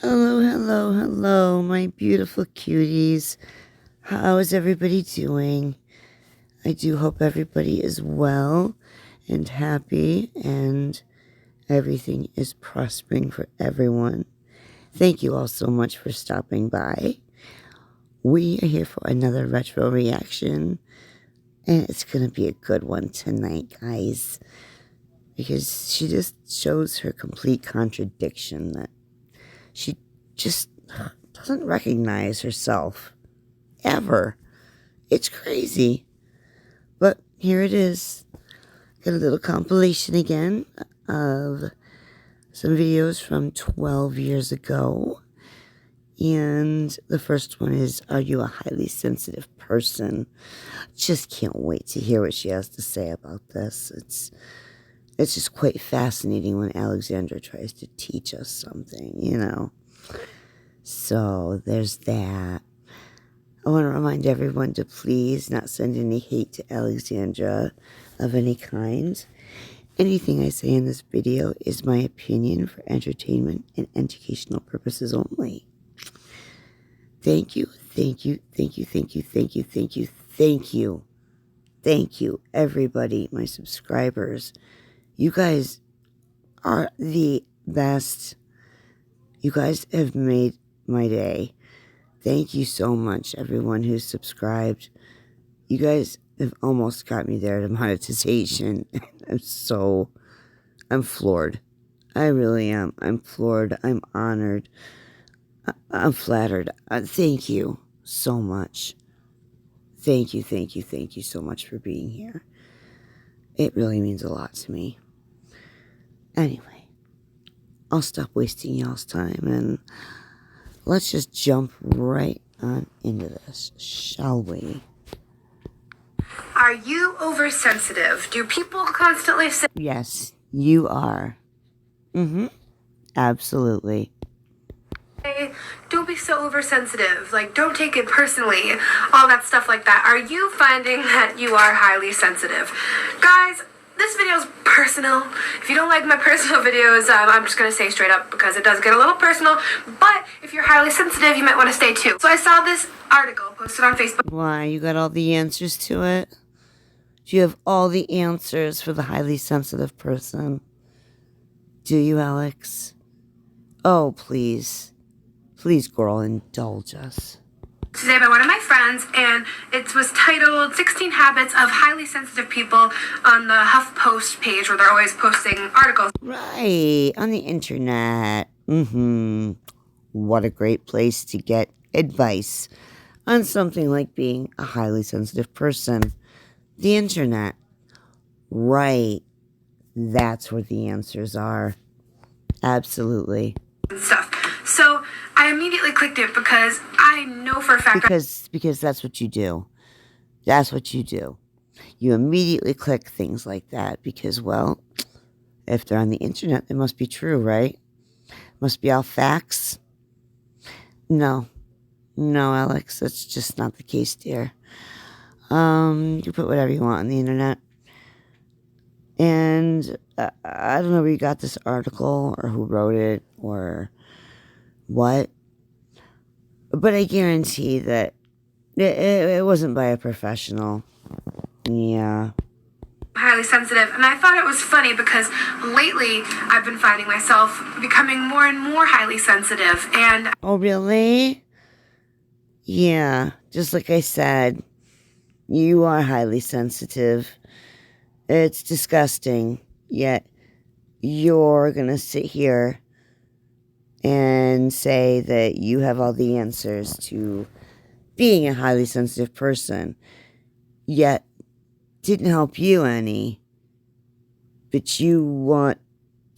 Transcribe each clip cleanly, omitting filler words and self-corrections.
Hello, hello, hello, my beautiful cuties. How is everybody doing? I do hope everybody is well and happy and everything is prospering for everyone. Thank you all so much for stopping by. We are here for another retro reaction, and it's going to be a good one tonight, guys, because she just shows her complete contradiction that she just doesn't recognize herself, ever. It's crazy. But here it is. Got a little compilation again of some videos from 12 years ago. And the first one is, are you a highly sensitive person? Just can't wait to hear what she has to say about this. It's just quite fascinating when Alexandra tries to teach us something, you know. So there's that. I want to remind everyone to please not send any hate to Alexandra of any kind. Anything I say in this video is my opinion for entertainment and educational purposes only. Thank you, thank you, thank you, thank you, thank you, thank you, thank you. Thank you, everybody, my subscribers. You guys are the best. You guys have made my day. Thank you so much, everyone who's subscribed. You guys have almost got me there to monetization. I'm floored. I really am. I'm floored. I'm honored. I'm flattered. Thank you so much. Thank you, thank you, thank you so much for being here. It really means a lot to me. Anyway, I'll stop wasting y'all's time and let's just jump right on into this, shall we? Are you oversensitive? Do people constantly say... Yes, you are. Absolutely. Don't be so oversensitive. Like, don't take it personally. All that stuff like that. Are you finding that you are highly sensitive? Guys, this video is personal. If you don't like my personal videos, I'm just going to say straight up because it does get a little personal. But if you're highly sensitive, you might want to stay tuned. So I saw this article posted on Facebook. Why? You got all the answers to it? Do you have all the answers for the highly sensitive person? Do you, Alex? Oh, please. Please, girl, indulge us. Today by one of my friends, and it was titled 16 Habits of Highly Sensitive People on the HuffPost page where they're always posting articles. Right, on the internet. What a great place to get advice on something like being a highly sensitive person. The internet. Right. That's where the answers are. Absolutely. And stuff. So I immediately clicked it because I know for a fact because that's what you do. That's what you do. You immediately click things like that because, well, if they're on the internet, they must be true, right? Must be all facts. No, Alex, that's just not the case, dear. You can put whatever you want on the internet. And I don't know where you got this article or who wrote it or what, but I guarantee that it wasn't by a professional. Yeah. Highly sensitive, and I thought it was funny because lately I've been finding myself becoming more and more highly sensitive. And oh, really? Yeah, just like I said, you are highly sensitive. It's disgusting, yet you're gonna sit here and say that you have all the answers to being a highly sensitive person, yet didn't help you any, but you want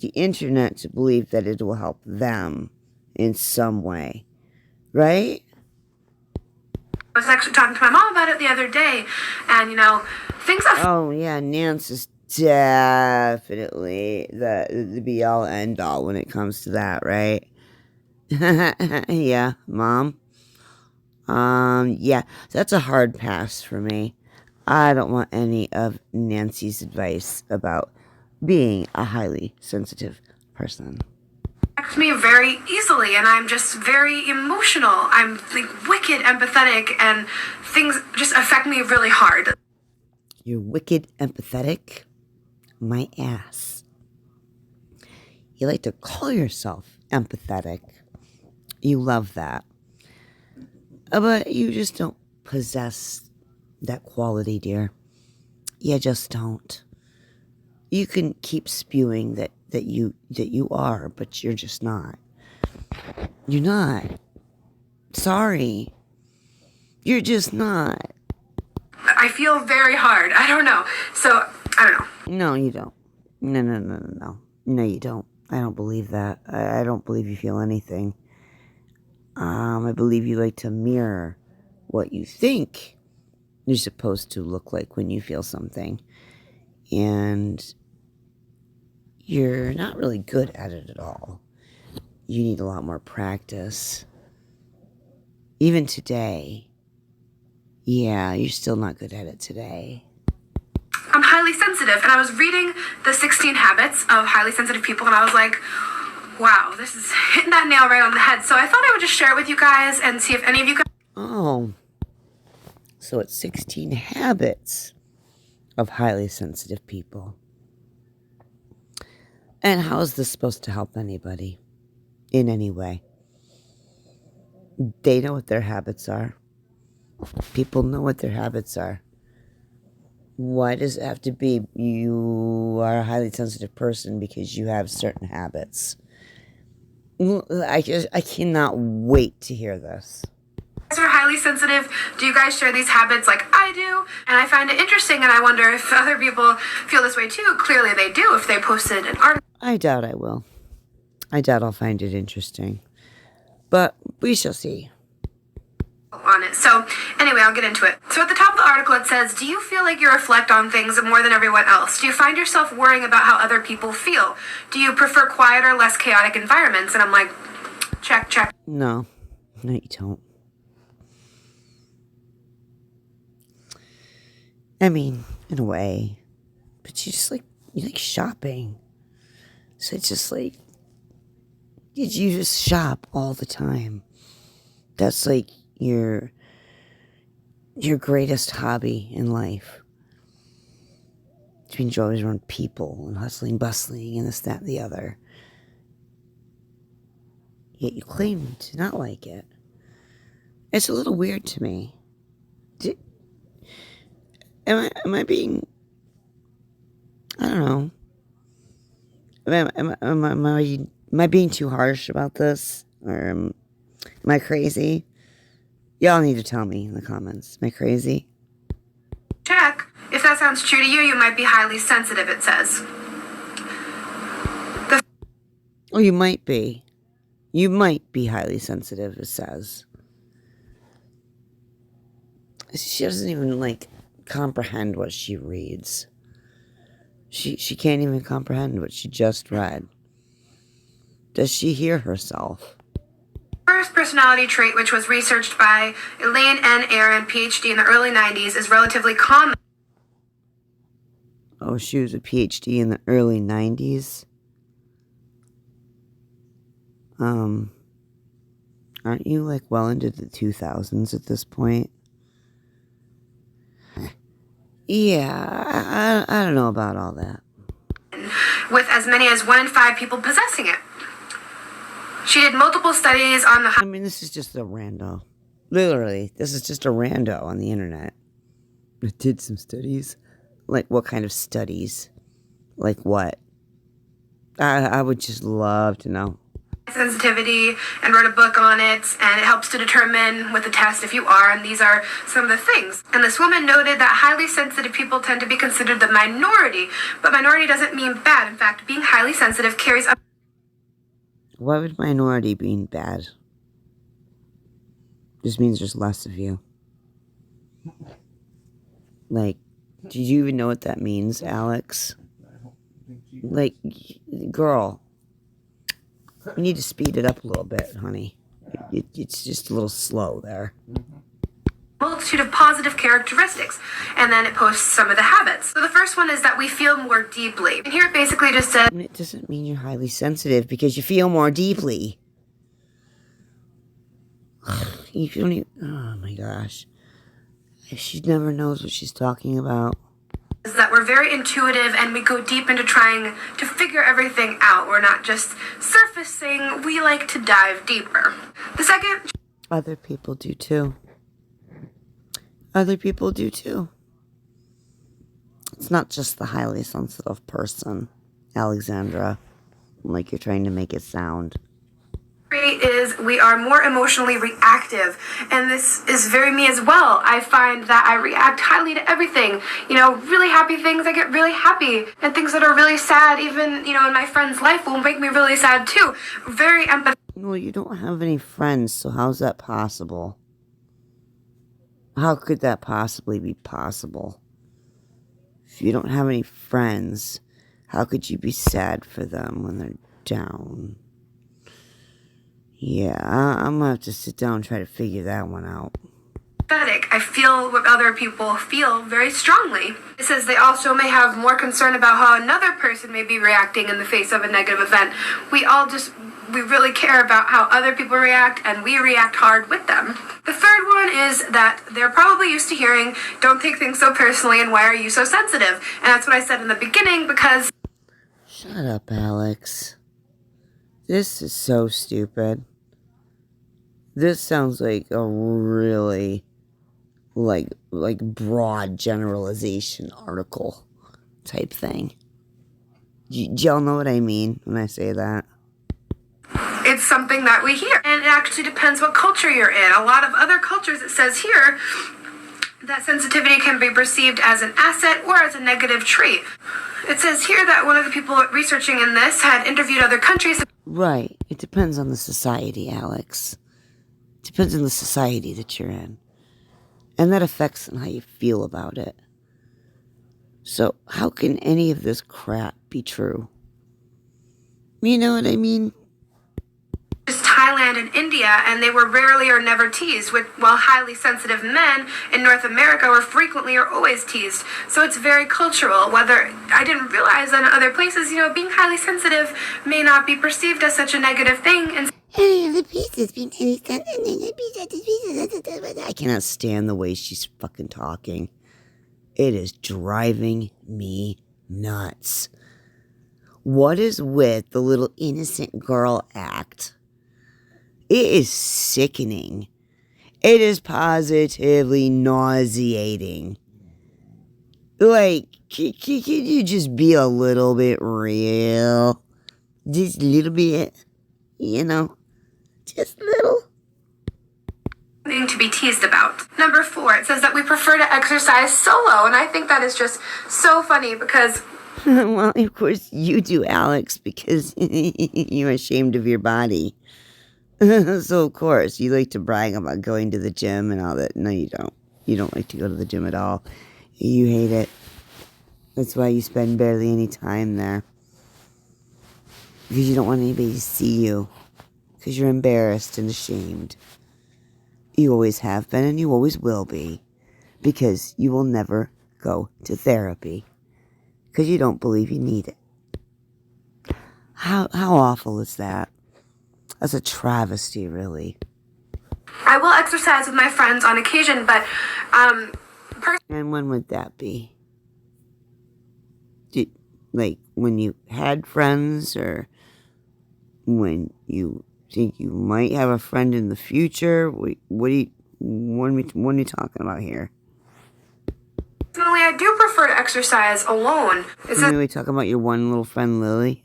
the internet to believe that it will help them in some way, right? I was actually talking to my mom about it the other day, and you know, things have... Oh yeah, Nance is definitely the be-all end-all when it comes to that, right? Yeah, Mom. Yeah, that's a hard pass for me. I don't want any of Nancy's advice about being a highly sensitive person. affect me very easily, and I'm just very emotional. I'm like wicked empathetic, and things just affect me really hard. You're wicked empathetic? My ass. You like to call yourself empathetic. You love that. But you just don't possess that quality, dear. You just don't. You can keep spewing that you are, but you're just not. You're not. Sorry. You're just not. I feel very hard. I don't know. So, I don't know. No, you don't. No. No, you don't. I don't believe that. I don't believe you feel anything. I believe you like to mirror what you think you're supposed to look like when you feel something. And you're not really good at it at all. You need a lot more practice. Even today. Yeah, you're still not good at it today. I'm highly sensitive, and I was reading the 16 habits of highly sensitive people, and I was like, wow, this is hitting that nail right on the head. So I thought I would just share it with you guys and see if any of you guys... Oh, so it's 16 habits of highly sensitive people. And how is this supposed to help anybody in any way? They know what their habits are. People know what their habits are. Why does it have to be you are a highly sensitive person because you have certain habits? I cannot wait to hear this. are highly sensitive. Do you guys share these habits like I do? And I find it interesting, and I wonder if other people feel this way too. Clearly they do if they posted an article. I doubt I will. I doubt I'll find it interesting. But we shall see. On it. So anyway, I'll get into it. So at the top of the article it says, do you feel like you reflect on things more than everyone else? Do you find yourself worrying about how other people feel? Do you prefer quieter, less chaotic environments? And I'm like, check. No, you don't. I mean, in a way. But you like shopping. So it's just like, you just shop all the time. That's like your greatest hobby in life. To enjoy always around people and hustling, bustling, and this, that, and the other. Yet you claim to not like it. It's a little weird to me. Am I being... I don't know. Am I being too harsh about this? Or am I crazy? Y'all need to tell me in the comments. Am I crazy? Check. If that sounds true to you, you might be highly sensitive, it says. Oh, you might be. You might be highly sensitive, it says. She doesn't even, comprehend what she reads. She can't even comprehend what she just read. Does she hear herself? First personality trait, which was researched by Elaine N. Aaron, PhD in the early 90s, is relatively common. Oh, she was a PhD in the early 90s? Aren't you, well into the 2000s at this point? Yeah, I don't know about all that. With as many as 1 in 5 people possessing it. She did multiple studies on the... I mean, this is just a rando. Literally, this is just a rando on the internet. I did some studies. Like, what kind of studies? Like what? I would just love to know. Sensitivity, and wrote a book on it, and it helps to determine with the test if you are, and these are some of the things. And this woman noted that highly sensitive people tend to be considered the minority, but minority doesn't mean bad. In fact, being highly sensitive carries a... Why would minority mean bad? Just means there's less of you. Do you even know what that means, Alex? Girl, you need to speed it up a little bit, honey. It's just a little slow there. multitude of positive characteristics, and then it posts some of the habits. So the first one is that we feel more deeply. And here it basically just says, it doesn't mean you're highly sensitive because you feel more deeply. You don't even, oh my gosh. She never knows what she's talking about. Is that we're very intuitive and we go deep into trying to figure everything out. We're not just surfacing, we like to dive deeper. The second... Other people do too. Other people do too. It's not just the highly sensitive person, Alexandra, like you're trying to make it sound. Is we are more emotionally reactive, and this is very me as well. I find that I react highly to everything. You know, really happy things, I get really happy, and things that are really sad, even, you know, in my friend's life will make me really sad too. Very empathetic. Well, you don't have any friends, so how's that possible? How could that possibly be possible? If you don't have any friends, how could you be sad for them when they're down? Yeah, I'm gonna have to sit down and try to figure that one out. I feel what other people feel very strongly. It says they also may have more concern about how another person may be reacting in the face of a negative event. We really care about how other people react, and we react hard with them. The third one is that they're probably used to hearing, don't take things so personally, and why are you so sensitive? And that's what I said in the beginning, because... Shut up, Alex. This is so stupid. This sounds like a really, like broad generalization article type thing. Do y'all know what I mean when I say that? It's something that we hear. And it actually depends what culture you're in. A lot of other cultures, it says here, that sensitivity can be perceived as an asset or as a negative trait. It says here that one of the people researching in this had interviewed other countries. Right. It depends on the society, Alex. It depends on the society that you're in. And that affects on how you feel about it. So how can any of this crap be true? You know what I mean? Thailand and India, and they were rarely or never teased, while highly sensitive men in North America were frequently or always teased. So it's very cultural. Whether I didn't realize that in other places, you know, being highly sensitive may not be perceived as such a negative thing. And I cannot stand the way she's fucking talking. It is driving me nuts. What is with the little innocent girl act? It is sickening. It is positively nauseating. Like, can you just be a little bit real? Just a little bit, you know? Just a little. Thing to be teased about. Number 4, it says that we prefer to exercise solo, and I think that is just so funny because... Well, of course you do, Alex, because you're ashamed of your body. So, of course, you like to brag about going to the gym and all that. No, you don't. You don't like to go to the gym at all. You hate it. That's why you spend barely any time there. Because you don't want anybody to see you. Because you're embarrassed and ashamed. You always have been and you always will be. Because you will never go to therapy. Because you don't believe you need it. How awful is that? That's a travesty, really. I will exercise with my friends on occasion, but, And when would that be? Like, when you had friends, or when you think you might have a friend in the future? What are you talking about here? Personally, I do prefer to exercise alone. Are we talking about your one little friend, Lily?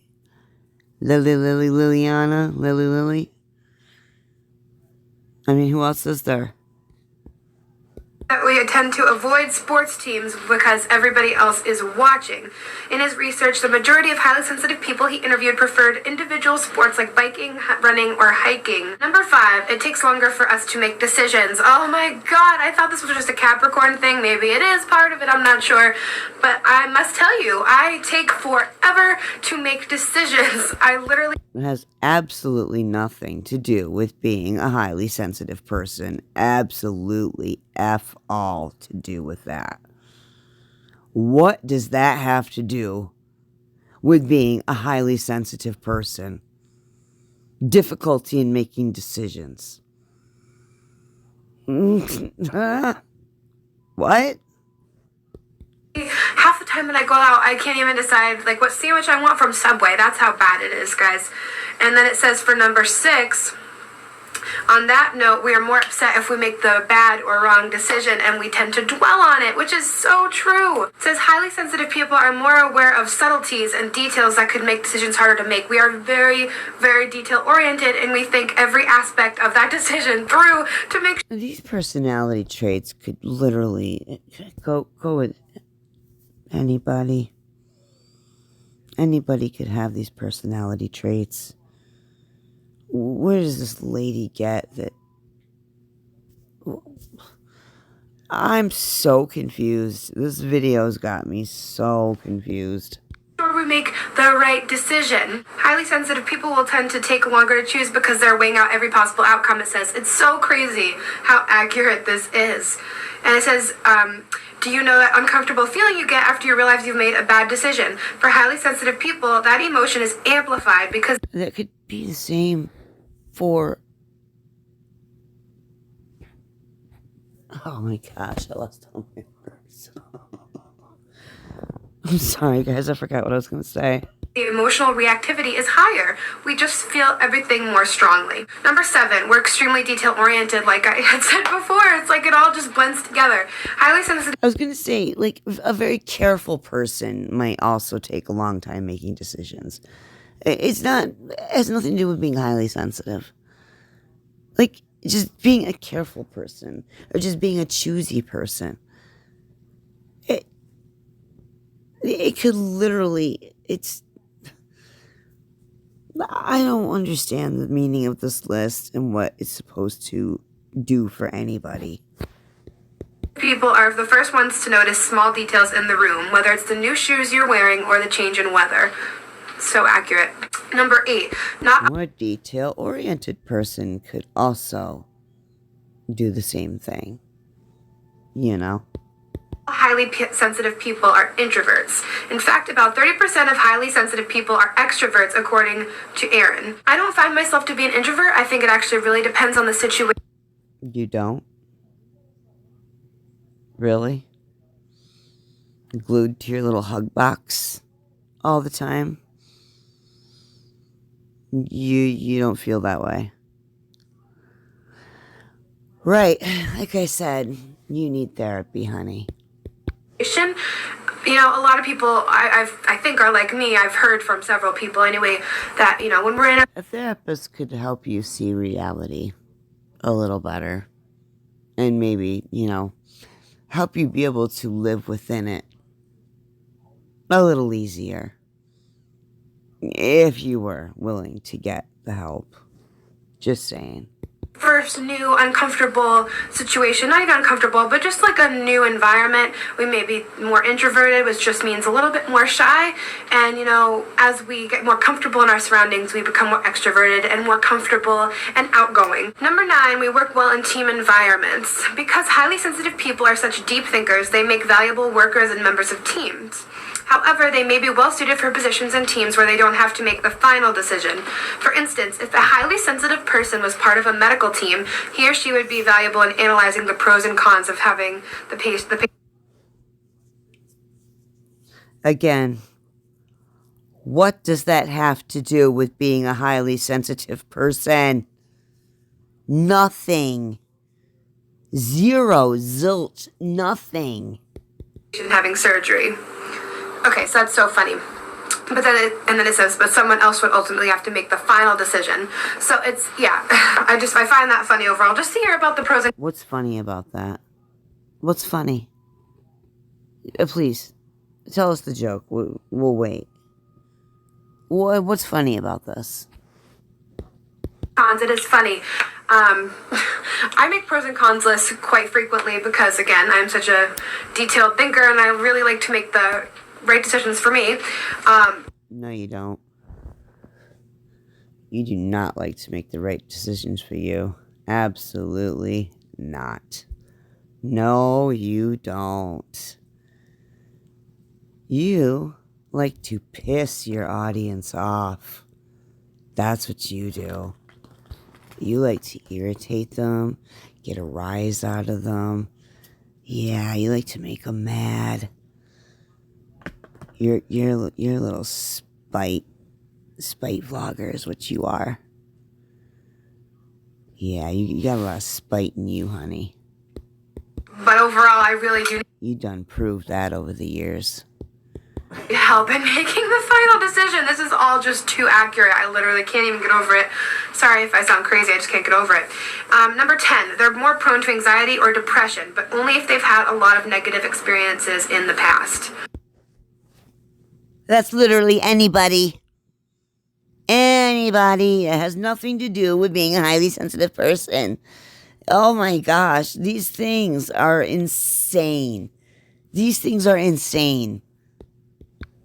Liliana? Lily? I mean, who else is there? that we tend to avoid sports teams because everybody else is watching. In his research, the majority of highly sensitive people he interviewed preferred individual sports like biking, running, or hiking. Number 5, it takes longer for us to make decisions. Oh my god, I thought this was just a Capricorn thing. Maybe it is part of it, I'm not sure. But I must tell you, I take forever to make decisions. I literally... It has absolutely nothing to do with being a highly sensitive person. Absolutely F all to do with that. What does that have to do with being a highly sensitive person? Difficulty in making decisions. What? Half the time that I go out, I can't even decide like what sandwich I want from Subway. That's how bad it is, guys. And then it says for number 6, on that note, we are more upset if we make the bad or wrong decision, and we tend to dwell on it, which is so true. It says highly sensitive people are more aware of subtleties and details that could make decisions harder to make. We are very, very detail oriented, and we think every aspect of that decision through to make sure. These personality traits could literally go with anybody. Anybody could have these personality traits. Where does this lady get that? I'm so confused. This video's got me so confused. We make the right decision. Highly sensitive people will tend to take longer to choose because they're weighing out every possible outcome, it says. It's so crazy how accurate this is. And it says, do you know that uncomfortable feeling you get after you realize you've made a bad decision? For highly sensitive people, that emotion is amplified because... That could be the same for... Oh my gosh, I lost all my words. I'm sorry, guys, I forgot what I was going to say. The emotional reactivity is higher. We just feel everything more strongly. Number 7, we're extremely detail-oriented, like I had said before. It's like it all just blends together. Highly sensitive... I was going to say, like, a very careful person might also take a long time making decisions. It has nothing to do with being highly sensitive. Like, just being a careful person, or just being a choosy person. It could literally, I don't understand the meaning of this list and what it's supposed to do for anybody. People are the first ones to notice small details in the room, whether it's the new shoes you're wearing or the change in weather. So accurate. Number 8, not... A detail-oriented person could also do the same thing. You know? Highly sensitive people are introverts. In fact, about 30% of highly sensitive people are extroverts, according to Aaron. I don't find myself to be an introvert. I think it actually really depends on the situation. You don't? Really? Glued to your little hug box all the time? You don't feel that way. Right. Like I said, you need therapy, honey. You know, a lot of people I think are like me. I've heard from several people anyway that, you know, when we're in a therapist could help you see reality a little better. And maybe, you know, help you be able to live within it a little easier. If you were willing to get the help. Just saying. First new uncomfortable situation, not even uncomfortable, but just like a new environment. We may be more introverted, which just means a little bit more shy. And, you know, as we get more comfortable in our surroundings, we become more extroverted and more comfortable and outgoing. Number 9, we work well in team environments. Because highly sensitive people are such deep thinkers, they make valuable workers and members of teams. However, they may be well suited for positions and teams where they don't have to make the final decision. For instance, if a highly sensitive person was part of a medical team, he or she would be valuable in analyzing the pros and cons of having the patient. Again, what does that have to do with being a highly sensitive person? Nothing. Zero, zilch, nothing. Having surgery. Okay, so that's so funny. But then it says, but someone else would ultimately have to make the final decision. So it's, yeah, I find that funny overall. Just to hear about the pros and... What's funny about that? What's funny? Please, tell us the joke. We'll wait. What's funny about this? Cons, it is funny. I make pros and cons lists quite frequently because, again, I'm such a detailed thinker and I really like to make the right decisions for me. No, you don't. You do not like to make the right decisions for you. Absolutely not. No, you don't. You like to piss your audience off. That's what you do. You like to irritate them, get a rise out of them. Yeah, you like to make them mad. You're a little spite vlogger is what you are. Yeah, you got a lot of spite in you, honey. But overall, I really do You done proved that over the years. need help in making the final decision. This is all just too accurate. I literally can't even get over it. Sorry if I sound crazy, I just can't get over it. Number 10, they're more prone to anxiety or depression, but only if they've had a lot of negative experiences in the past. That's literally anybody. Anybody. It has nothing to do with being a highly sensitive person. Oh my gosh, these things are insane. These things are insane.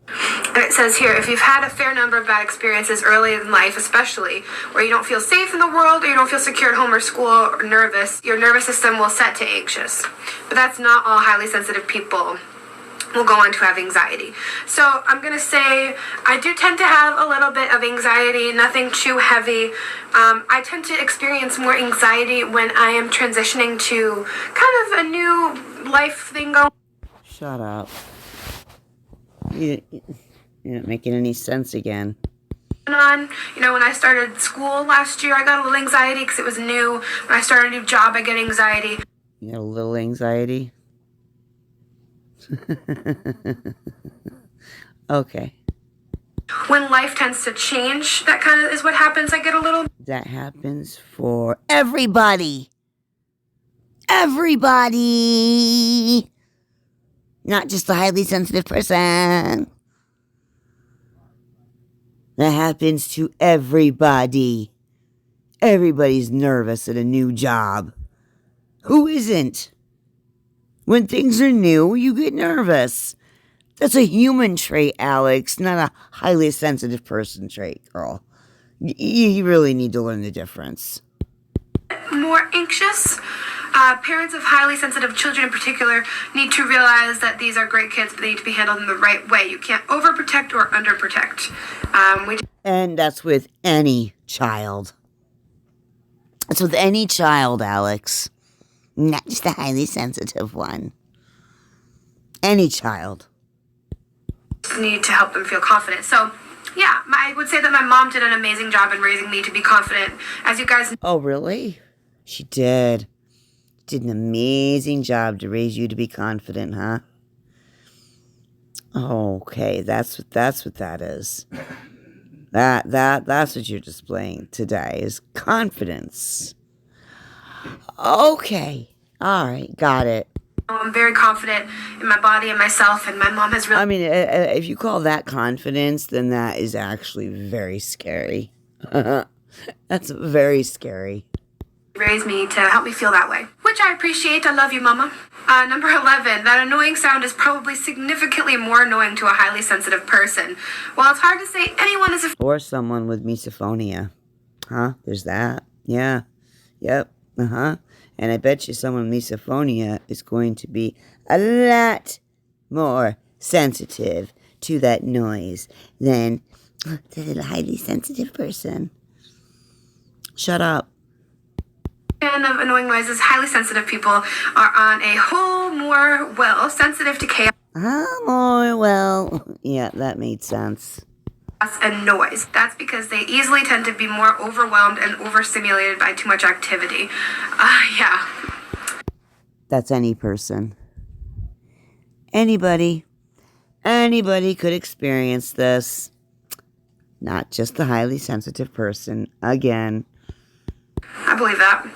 And it says here, if you've had a fair number of bad experiences early in life, especially, where you don't feel safe in the world, or you don't feel secure at home or school, or nervous, your nervous system will set to anxious. But that's not all highly sensitive people will go on to have anxiety. So I'm going to say I do tend to have a little bit of anxiety, nothing too heavy. I tend to experience more anxiety when I am transitioning to kind of a new life thing going Shut up. You're not making any sense again. on. You know, when I started school last year, I got a little anxiety because it was new. When I started a new job, I get anxiety. You got a little anxiety? Okay. When life tends to change, that kind of is what happens. I get a little... That happens for everybody. Everybody. Not just a highly sensitive person. That happens to everybody. Everybody's nervous at a new job. Who isn't? When things are new, you get nervous. That's a human trait, Alex, not a highly sensitive person trait, girl. You really need to learn the difference. more anxious. Parents of highly sensitive children in particular need to realize that these are great kids, but they need to be handled in the right way. You can't overprotect or underprotect. And that's with any child. That's with any child, Alex. Not just a highly sensitive one. Any child. Need to help them feel confident. So, yeah, I would say that my mom did an amazing job in raising me to be confident. As you guys know, Oh, really? She did. Did an amazing job to raise you to be confident, huh? Okay, that's what that is. That's what you're displaying today is confidence. Okay. All right, got it. I'm very confident in my body and myself, and my mom has really I mean, if you call that confidence, then that is actually very scary. That's very scary. raised me to help me feel that way, which I appreciate. I love you, Mama. Number 11, that annoying sound is probably significantly more annoying to a highly sensitive person. While it's hard to say anyone is a Or someone with misophonia. Huh? There's that. Yeah. Yep. Uh-huh. And I bet you someone with misophonia is going to be a lot more sensitive to that noise than the highly sensitive person. Shut up. fan of annoying noises. Highly sensitive people are on a whole more, well, sensitive to chaos Oh, well, yeah, that made sense. and noise. That's because they easily tend to be more overwhelmed and overstimulated by too much activity. Yeah. That's any person. Anybody could experience this. Not just the highly sensitive person. Again. I believe that.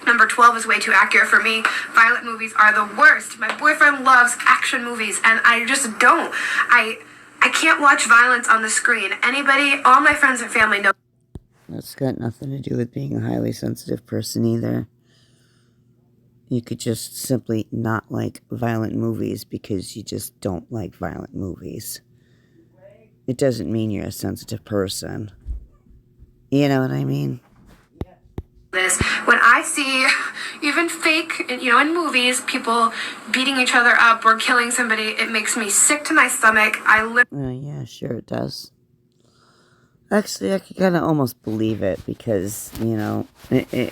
Number 12 is way too accurate for me. Violent movies are the worst. My boyfriend loves action movies, and I just don't. I can't watch violence on the screen. Anybody, all my friends and family know. That's got nothing to do with being a highly sensitive person either. You could just simply not like violent movies because you just don't like violent movies. It doesn't mean you're a sensitive person. You know what I mean? This when I see even fake, in movies, people beating each other up or killing somebody, it makes me sick to my stomach. Yeah, sure it does. Actually, I can kind of almost believe it because, in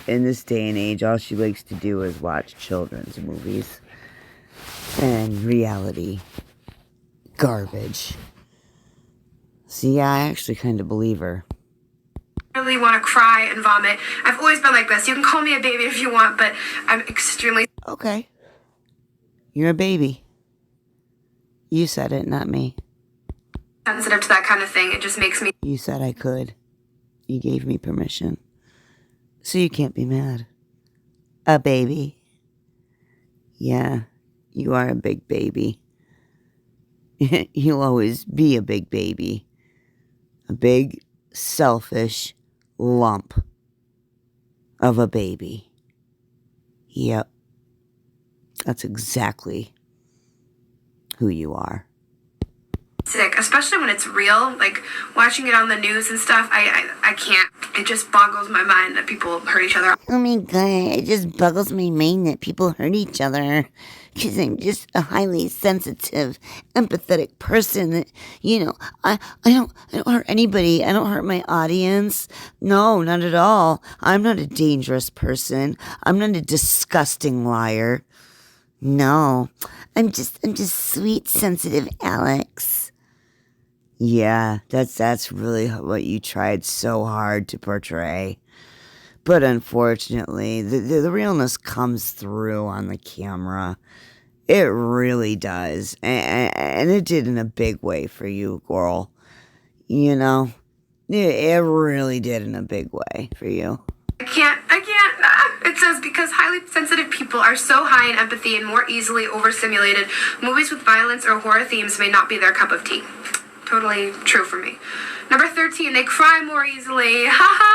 this day and age, all she likes to do is watch children's movies and reality garbage. So yeah, I actually kind of believe her. Really want to cry and vomit. I've always been like this. You can call me a baby if you want, but I'm extremely Okay. You're a baby. You said it, not me. sensitive to that kind of thing. It just makes me. You said I could. You gave me permission. So you can't be mad. A baby. Yeah, you are a big baby. You'll always be a big baby. A big, selfish lump of a baby. Yep. That's exactly who you are. Sick, especially when it's real. Like watching it on the news and stuff. I can't. It just boggles my mind that people hurt each other. Oh my god, it just boggles my mind that people hurt each other. Because I'm just a highly sensitive, empathetic person that, I don't hurt anybody. I don't hurt my audience. No, not at all. I'm not a dangerous person. I'm not a disgusting liar. No, I'm just sweet, sensitive Alex. Yeah, that's really what you tried so hard to portray. But unfortunately, the realness comes through on the camera. It really does. And it did in a big way for you, girl. It really did in a big way for you. I can't. It says because highly sensitive people are so high in empathy and more easily overstimulated, movies with violence or horror themes may not be their cup of tea. Totally true for me. Number 13, they cry more easily. Ha ha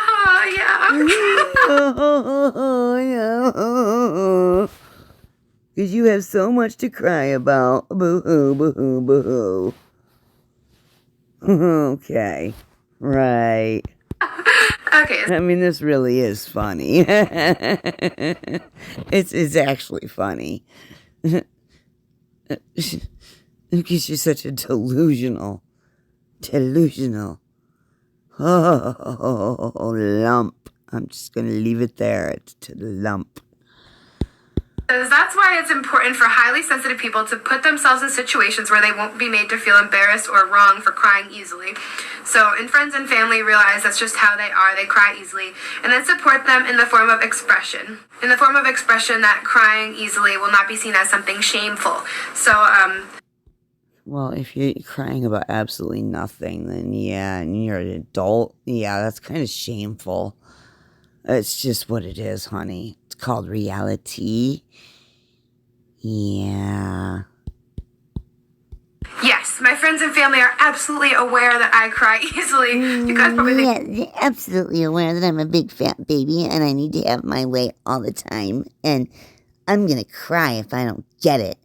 Oh, ha, yeah. Because you have so much to cry about. Boo-hoo, boo-hoo, boo-hoo. Okay. Right. Okay. I mean, this really is funny. It's actually funny. Because you're such a delusional. Oh, lump. I'm just going to leave it there to the lump. That's why it's important for highly sensitive people to put themselves in situations where they won't be made to feel embarrassed or wrong for crying easily. So, in friends and family, realize that's just how they are. They cry easily. And then support them in the form of expression. In the form of expression that crying easily will not be seen as something shameful. So, Well, if you're crying about absolutely nothing, then yeah, and you're an adult, yeah, that's kind of shameful. It's just what it is, honey. It's called reality. Yeah. Yes, my friends and family are absolutely aware that I cry easily. You guys probably think. Yeah, they're absolutely aware that I'm a big fat baby and I need to have my way all the time. And I'm gonna cry if I don't get it.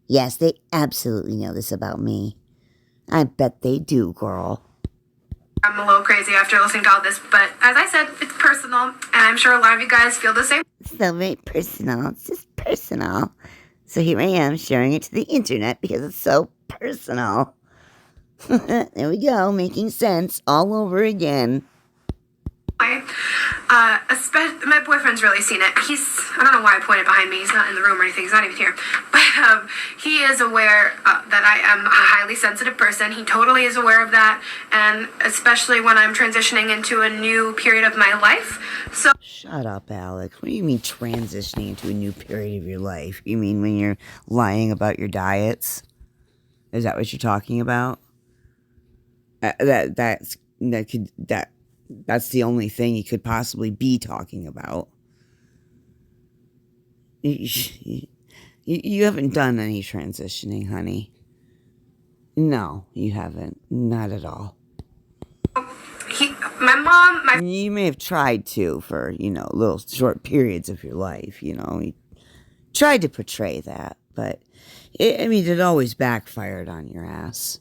Yes, they absolutely know this about me. I bet they do, girl. I'm a little crazy after listening to all this, but as I said, it's personal, and I'm sure a lot of you guys feel the same. It's so very personal. It's just personal. So here I am sharing it to the internet because it's so personal. There we go, making sense all over again. My boyfriend's really seen it. I don't know why I pointed behind me. He's not in the room or anything. He's not even here. But he is aware that I am a highly sensitive person. He totally is aware of that. And especially when I'm transitioning into a new period of my life. So. Shut up, Alex. What do you mean transitioning into a new period of your life? You mean when you're lying about your diets? Is that what you're talking about? That's the only thing you could possibly be talking about. You haven't done any transitioning, honey. No, you haven't. Not at all. My mom, You may have tried to for, little short periods of your life, You tried to portray that, but, it always backfired on your ass.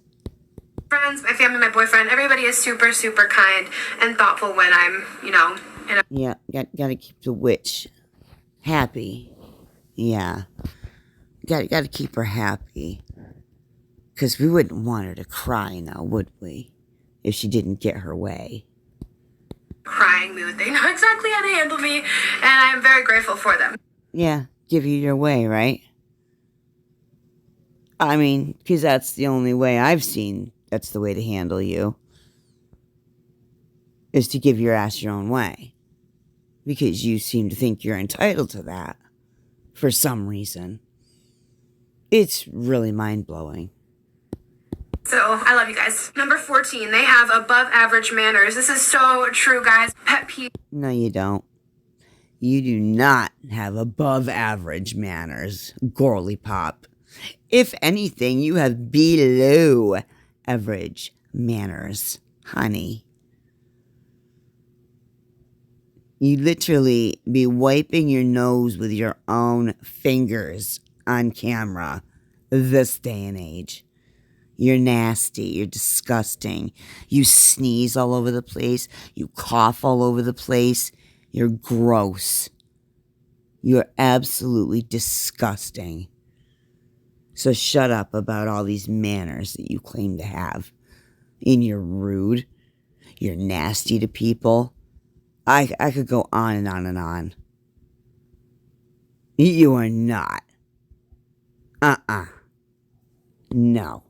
friends, my family, my boyfriend, everybody is super, super kind and thoughtful when I'm, in a... Yeah, gotta keep the witch happy. Yeah. Gotta keep her happy. Because we wouldn't want her to cry now, would we? If she didn't get her way. crying mood. They know exactly how to handle me, and I'm very grateful for them. Yeah, give you your way, right? I mean, because that's the only way I've seen that's the way to handle you. Is to give your ass your own way. Because you seem to think you're entitled to that. For some reason. It's really mind-blowing. So, I love you guys. Number 14, they have above average manners. This is so true, guys. Pet peeve. No, you don't. You do not have above average manners, girly pop. If anything, you have below average manners, honey. You literally be wiping your nose with your own fingers on camera this day and age. You're nasty. You're disgusting. You sneeze all over the place. You cough all over the place. You're gross. You're absolutely disgusting. So shut up about all these manners that you claim to have. And you're rude. You're nasty to people. I could go on and on and on. You are not. No.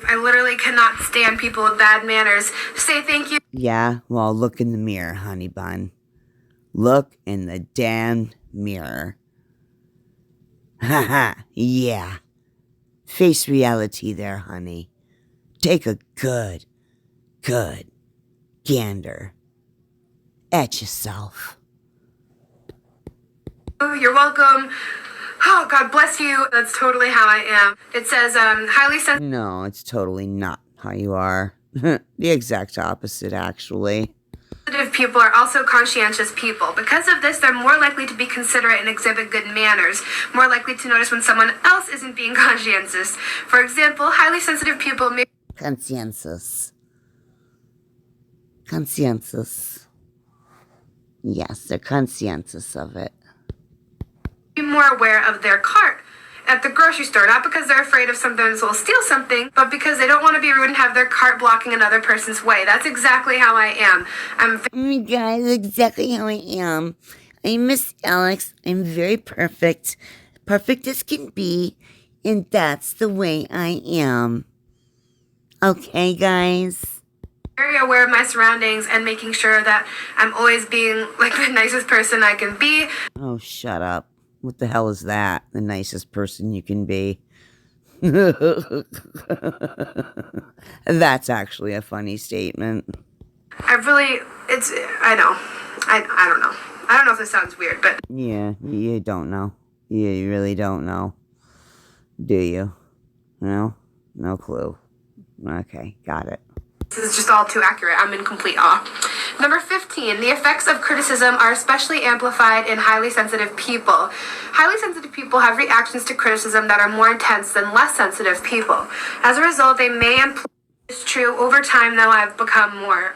I literally cannot stand people with bad manners. Say thank you. Yeah, well, look in the mirror, honey bun. Look in the damn mirror. Haha, yeah. Face reality there, honey. Take a good gander at yourself. You're welcome. Oh, God bless you. That's totally how I am. It says, highly sensitive. No, it's totally not how you are. The exact opposite, actually. People are also conscientious people. Because of this, they're more likely to be considerate and exhibit good manners, more likely to notice when someone else isn't being conscientious. For example, highly sensitive people may... Conscientious. Yes, they're conscientious of it. be more aware of their cart at the grocery store, not because they're afraid of someone will steal something, but because they don't want to be rude and have their cart blocking another person's way. That's exactly how I am. Oh my God, that's exactly how I am. I'm Miss Alex. I'm very perfect. Perfect as can be. And that's the way I am. Okay, guys? Very aware of my surroundings and making sure that I'm always being like the nicest person I can be. Oh, shut up. What the hell is that? The nicest person you can be. That's actually a funny statement. I don't know. I don't know. I don't know if this sounds weird, but... Yeah, you don't know. You really don't know. Do you? No? No clue. Okay, got it. This is just all too accurate. I'm in complete awe. Number 15, the effects of criticism are especially amplified in highly sensitive people. Highly sensitive people have reactions to criticism that are more intense than less sensitive people. As a result, they may It's true. Over time, though, I've become more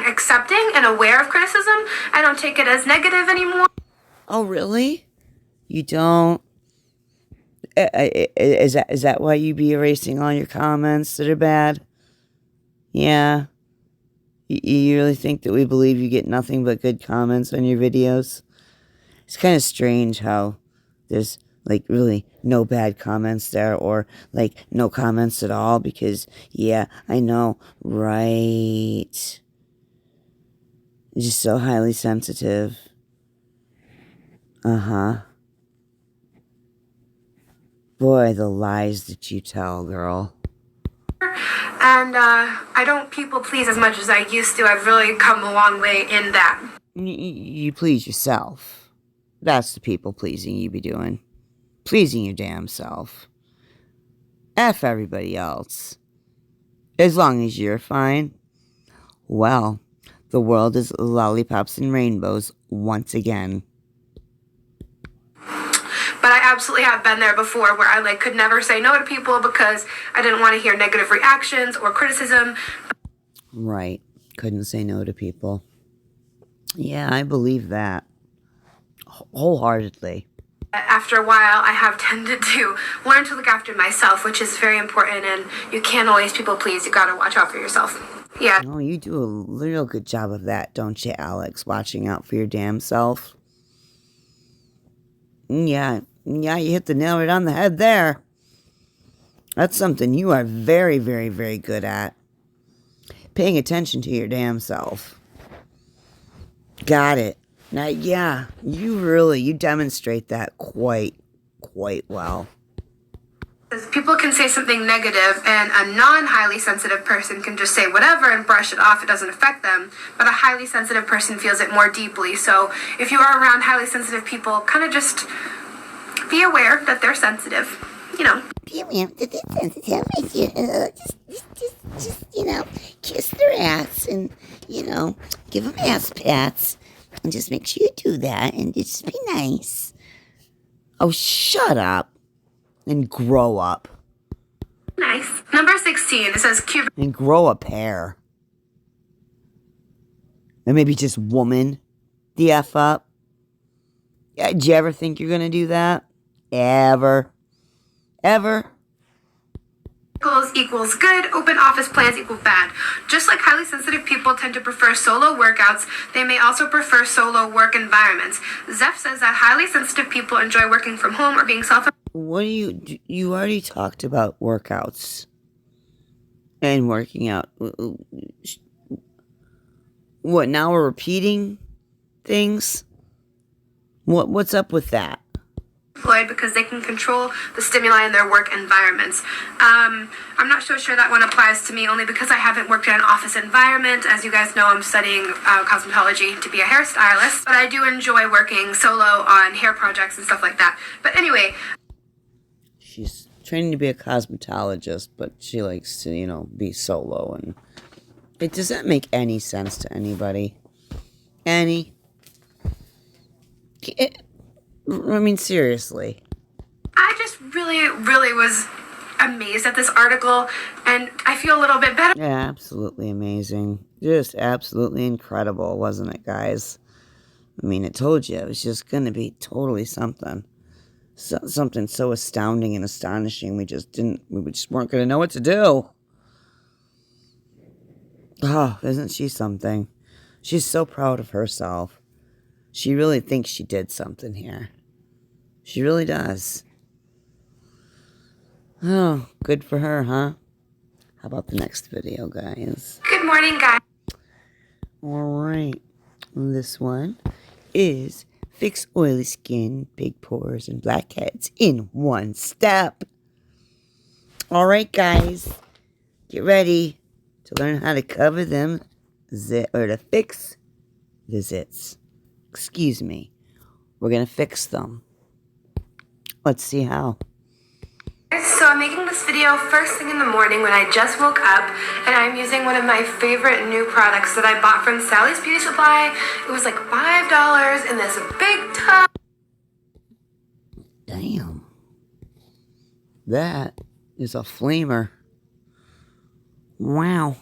accepting and aware of criticism. I don't take it as negative anymore. Oh, really? You don't? Is that why you be erasing all your comments that are bad? Yeah. You really think that we believe you get nothing but good comments on your videos? It's kind of strange how there's, like, really no bad comments there, or, like, no comments at all, because, yeah, I know, right. You're just so highly sensitive. Uh-huh. Boy, the lies that you tell, girl. And I don't people please as much as I used to. I've really come a long way in that. You please yourself. That's the people pleasing you be doing. Pleasing your damn self. F everybody else. As long as you're fine. Well, the world is lollipops and rainbows once again. But I absolutely have been there before where I could never say no to people because I didn't want to hear negative reactions or criticism. Right. Couldn't say no to people. Yeah, I believe that. Wholeheartedly. After a while, I have tended to learn to look after myself, which is very important, and you can't always people please. You gotta watch out for yourself. Yeah. Oh, you do a real good job of that, don't you, Alex? Watching out for your damn self. Yeah, you hit the nail right on the head there. That's something you are very, very, very good at. Paying attention to your damn self. Got it. Now, yeah, you demonstrate that quite well. People can say something negative, and a non-highly sensitive person can just say whatever and brush it off. It doesn't affect them. But a highly sensitive person feels it more deeply. So if you are around highly sensitive people, kind of just be aware that they're sensitive. Be aware that they're sensitive. Just, kiss their ass and, give them ass pats. And just make sure you do that and just be nice. Oh, shut up. And grow up. Nice. Number 16, it says Cuban. And grow a pair. And maybe just woman the F up. Yeah, did you ever think you're going to do that? Ever? Equals good, open office plans equal bad. Just like highly sensitive people tend to prefer solo workouts, they may also prefer solo work environments. Zeph says that highly sensitive people enjoy working from home or being What do you already talked about workouts and working out. What, now we're repeating things? What's up with that? employed because they can control the stimuli in their work environments. I'm not so sure that one applies to me only because I haven't worked in an office environment. As you guys know, I'm studying cosmetology to be a hairstylist, but I do enjoy working solo on hair projects and stuff like that. But anyway. She's training to be a cosmetologist, but she likes to, be solo. And does that make any sense to anybody? I mean, seriously. I just really was amazed at this article, and I feel a little bit better. Yeah, absolutely amazing. Just absolutely incredible, wasn't it, guys? I mean, it told you it was just going to be totally something. Something so astounding and astonishing, we just weren't going to know what to do. Oh, isn't she something? She's so proud of herself. She really thinks she did something here. She really does. Oh, good for her, huh? How about the next video, guys? Good morning, guys. Alright. This one is fix oily skin, big pores, and blackheads in one step. Alright, guys. Get ready to learn how to cover them or to fix the zits. Excuse me. We're going to fix them. Let's see how. So I'm making this video first thing in the morning when I just woke up, and I'm using one of my favorite new products that I bought from Sally's Beauty Supply. It was like $5 in this big tub. Damn. That is a flamer. Wow.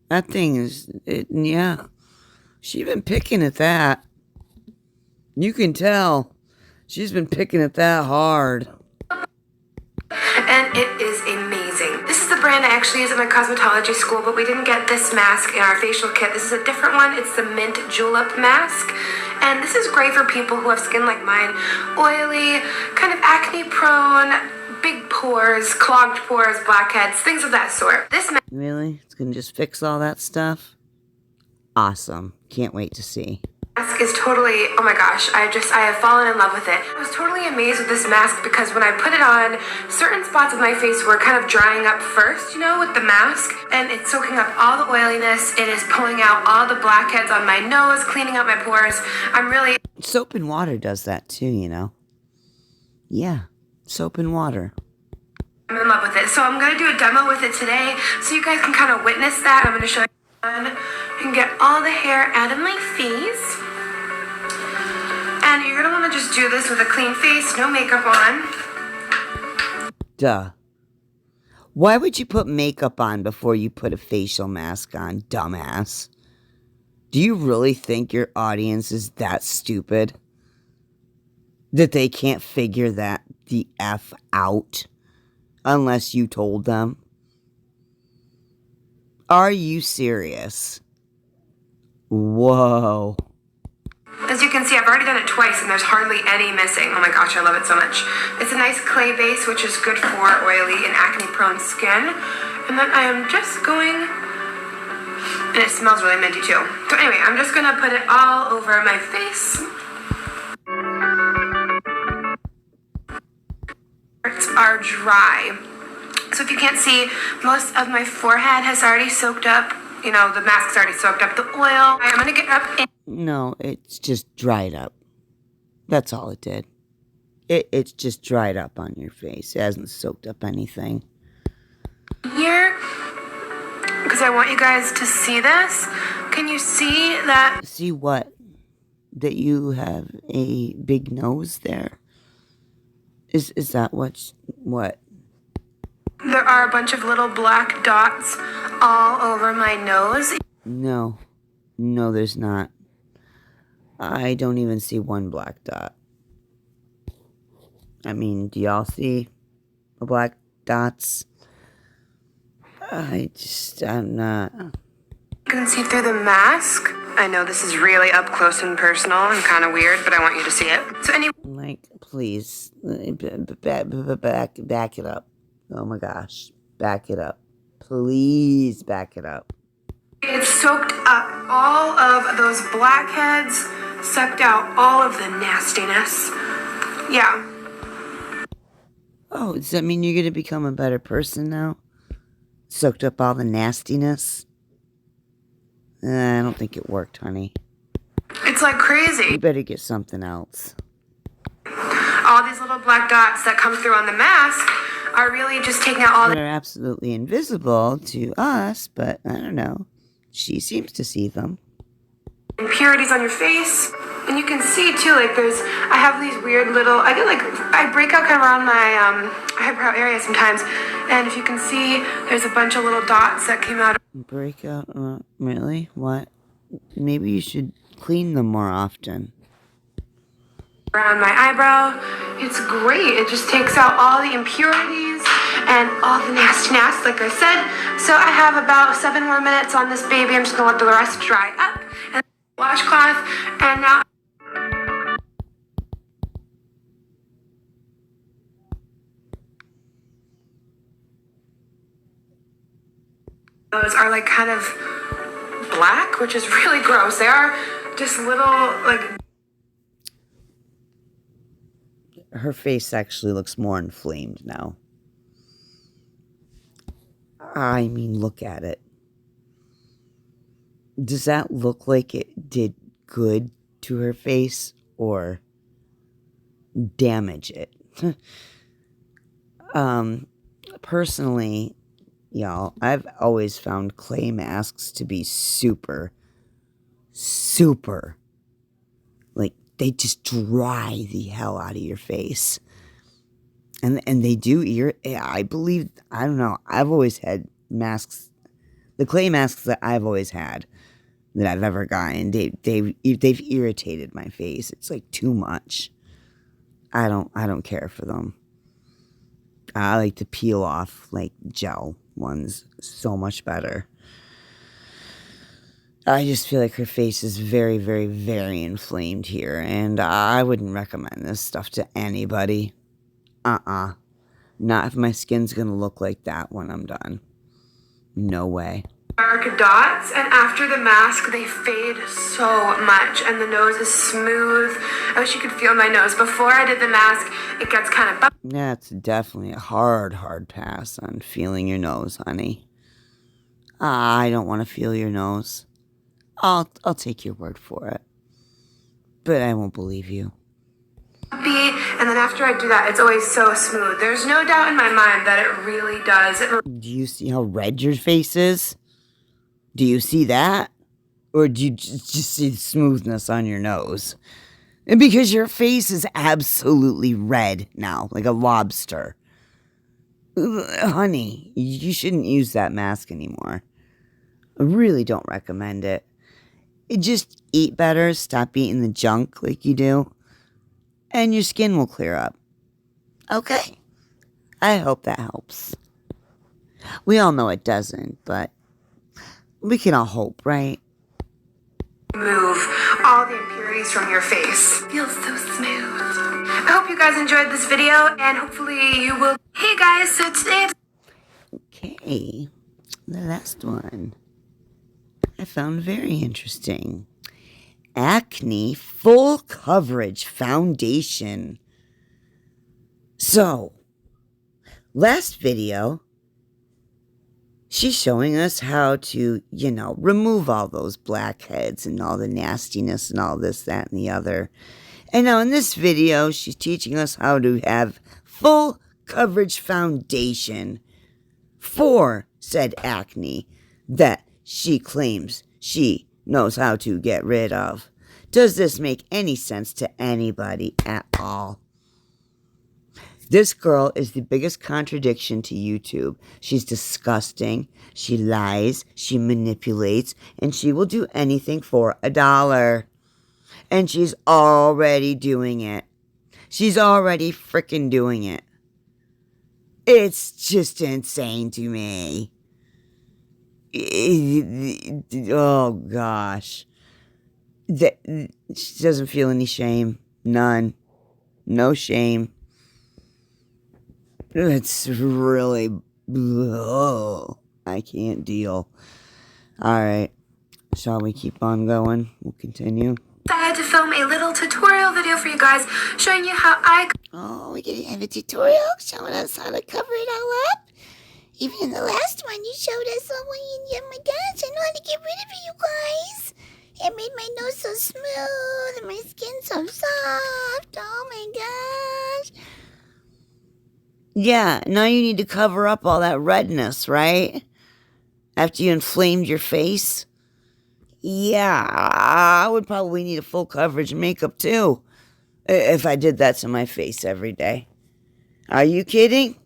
That thing is, yeah. She's been picking at that. You can tell. She's been picking at that hard. And it is amazing. This is the brand I actually use at my cosmetology school, but we didn't get this mask in our facial kit. This is a different one. It's the Mint Julep mask. And this is great for people who have skin like mine. Oily, kind of acne prone, big pores, clogged pores, blackheads, things of that sort. This mask. Really? It's going to just fix all that stuff? Awesome. Can't wait to see. mask is totally, oh my gosh, I have fallen in love with it. I was totally amazed with this mask because when I put it on, certain spots of my face were kind of drying up first, you know, with the mask, and it's soaking up all the oiliness. It is pulling out all the blackheads on my nose, cleaning out my pores. I'm really... Soap and water does that too, you know. Yeah, soap and water. I'm in love with it. So I'm going to do a demo with it today so you guys can kind of witness that. I'm going to show you and get all the hair out of my face. And you're going to want to just do this with a clean face, no makeup on. Duh. Why would you put makeup on before you put a facial mask on, dumbass? Do you really think your audience is that stupid? That they can't figure that the F out? Unless you told them? Are you serious? Whoa. As you can see, I've already done it twice and there's hardly any missing. Oh my gosh, I love it so much. It's a nice clay base, which is good for oily and acne-prone skin. And then I am just going... And it smells really minty too. So anyway, I'm just going to put it all over my face. Are dry. So if you can't see, most of my forehead has already soaked up. You know, the mask's already soaked up the oil. I'm going to get up in... No, it's just dried up. That's all it did. It's just dried up on your face. It hasn't soaked up anything. Here, because I want you guys to see this. Can you see that? See what? That you have a big nose there? Is that what? There are a bunch of little black dots all over my nose. No, there's not. I don't even see one black dot. I mean, do y'all see the black dots? I'm not. You can see through the mask. I know this is really up close and personal and kind of weird, but I want you to see it. So anyway. Like, please, back it up. Oh my gosh, back it up. Please back it up. It soaked up all of those blackheads, sucked out all of the nastiness. Yeah. Oh, does that mean you're going to become a better person now? Soaked up all the nastiness? I don't think it worked, honey. It's like crazy. You better get something else. All these little black dots that come through on the mask are really just taking out all the... They're absolutely invisible to us, but I don't know. She seems to see them. impurities on your face. And you can see too, like I have these weird little, I break out kind of around my eyebrow area sometimes. And if you can see, there's a bunch of little dots that came out. Breakout? Really? What? Maybe you should clean them more often. Around my eyebrow. It's great. It just takes out all the impurities and all the nastiness, like I said. So I have about 7 more minutes on this baby. I'm just gonna let the rest dry up. And washcloth. And now those are like kind of black, which is really gross. They are just little like. Her face actually looks more inflamed now. I mean, look at it. Does that look like it did good to her face or damage it? Personally, y'all, I've always found clay masks to be super, like, they just dry the hell out of your face. And they do I believe, I don't know, I've always had masks, the clay masks that I've always had, that I've ever gotten, they've irritated my face. It's like too much. I don't care for them. I like to peel off like gel ones so much better. I just feel like her face is very, very, very inflamed here, and I wouldn't recommend this stuff to anybody. Not if my skin's gonna look like that when I'm done. No way. dark dots, and after the mask they fade so much and the nose is smooth. I wish you could feel my nose. Before I did the mask, it gets kind of That's definitely a hard pass on feeling your nose, honey. I don't want to feel your nose. I'll take your word for it. But I won't believe you. bumpy, and then after I do that, it's always so smooth. There's no doubt in my mind that it really does. Do you see how red your face is? Do you see that? Or do you just see the smoothness on your nose? And because your face is absolutely red now, like a lobster. Honey, you shouldn't use that mask anymore. I really don't recommend it. Just eat better, stop eating the junk like you do, and your skin will clear up. Okay? I hope that helps. We all know it doesn't, but we can all hope, right? Remove all the impurities from your face. Feels so smooth. I hope you guys enjoyed this video, and hopefully you will. Hey guys, so today. Okay, the last one I found very interesting. Acne Full Coverage Foundation. So, last video, she's showing us how to, remove all those blackheads and all the nastiness and all this, that, and the other. And now in this video, she's teaching us how to have full coverage foundation for said acne that she claims she knows how to get rid of. Does this make any sense to anybody at all? This girl is the biggest contradiction to YouTube. She's disgusting. She lies. She manipulates. And she will do anything for $1. And she's already doing it. She's already freaking doing it. It's just insane to me. Oh, gosh. She doesn't feel any shame. None. No shame. It's really... Oh, I can't deal. Alright. Shall we keep on going? We'll continue. I had to film a little tutorial video for you guys showing you how Oh, we're gonna have a tutorial showing us how to cover it all up? Even in the last one, you showed us oh my gosh, I know how to get rid of it, you guys. It made my nose so smooth and my skin so soft. Oh my gosh. Yeah, now you need to cover up all that redness, right? After you inflamed your face? Yeah, I would probably need a full coverage makeup too, if I did that to my face every day. Are you kidding?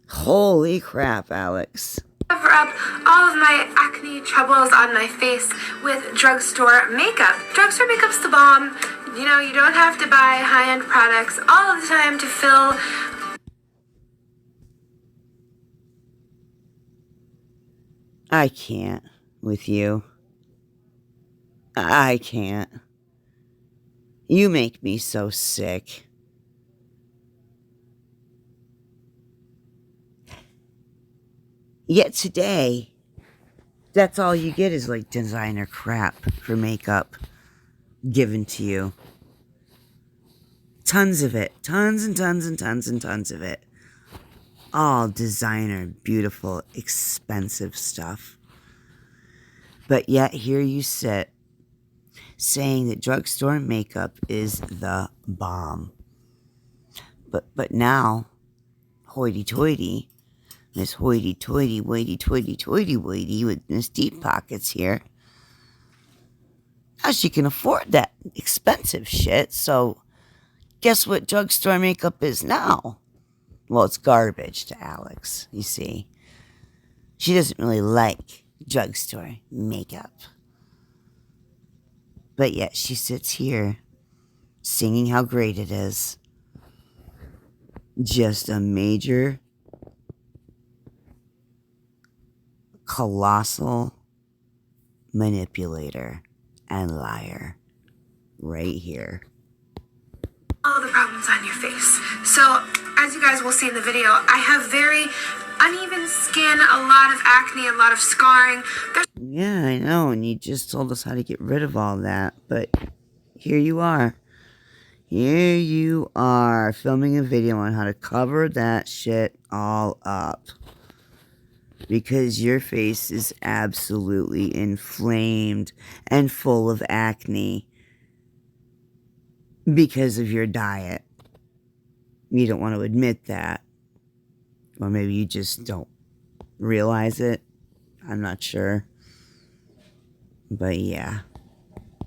Holy crap, Alex. cover up all of my acne troubles on my face with drugstore makeup. Drugstore makeup's the bomb. You know, you don't have to buy high-end products all of the time to fill. I can't with you. I can't. You make me so sick. Yet today, that's all you get is like designer crap for makeup given to you. Tons of it. Tons and tons and tons and tons of it. All designer, beautiful, expensive stuff. But yet here you sit, saying that drugstore makeup is the bomb. But now, hoity-toity, Miss hoity-toity, weighty-toity-toity-weighty with Miss Deep Pockets here. Now she can afford that expensive shit, so guess what drugstore makeup is now? Well, it's garbage to Alex, you see. She doesn't really like drugstore makeup. But yet she sits here singing how great it is. Just a major, colossal manipulator and liar right here. All the problems on your face. So, as you guys will see in the video, I have very uneven skin, a lot of acne, a lot of scarring. There's Yeah, I know, and you just told us how to get rid of all that, but here you are. Here you are, filming a video on how to cover that shit all up. Because your face is absolutely inflamed and full of acne because of your diet. You don't want to admit that. Or maybe you just don't realize it. I'm not sure. But yeah.